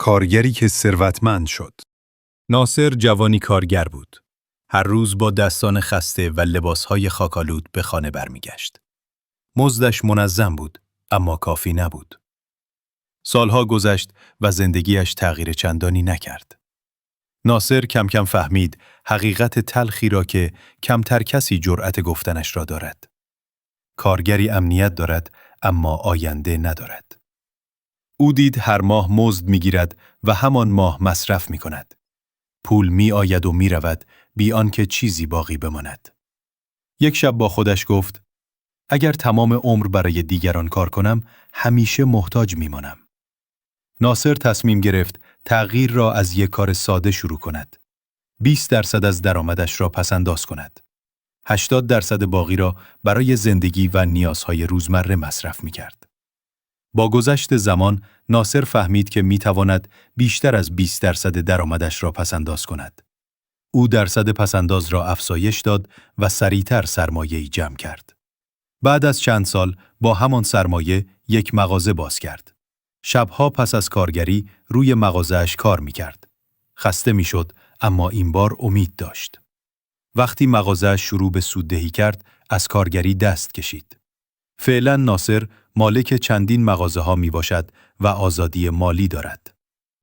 کارگری که ثروتمند شد. ناصر جوانی کارگر بود. هر روز با دستان خسته و لباسهای خاک‌آلود به خانه برمیگشت. مزدش منظم بود، اما کافی نبود. سالها گذشت و زندگیش تغییر چندانی نکرد. ناصر کم کم فهمید حقیقت تلخی را که کمتر کسی جرأت گفتنش را دارد. کارگری امنیت دارد، اما آینده ندارد. او دید هر ماه مزد می‌گیرد و همان ماه مصرف می‌کند. پول می‌آید و می‌رود بی آنکه چیزی باقی بماند. یک شب با خودش گفت: اگر تمام عمر برای دیگران کار کنم، همیشه محتاج می‌مانم. ناصر تصمیم گرفت تغییر را از یک کار ساده شروع کند. 20% از درآمدش را پس‌انداز کند. 80% باقی را برای زندگی و نیازهای روزمره مصرف می‌کرد. با گذشت زمان، ناصر فهمید که می‌تواند بیشتر از 20% درآمدش را پس‌انداز کند. او درصد پس‌انداز را افزایش داد و سریعتر سرمایه‌ای جمع کرد. بعد از چند سال با همان سرمایه یک مغازه باز کرد. شبها پس از کارگری روی مغازه‌اش کار می‌کرد. خسته می‌شد، اما این بار امید داشت. وقتی مغازه‌اش شروع به سوددهی کرد، از کارگری دست کشید. فعلا ناصر مالک چندین مغازه‌ها میباشد و آزادی مالی دارد.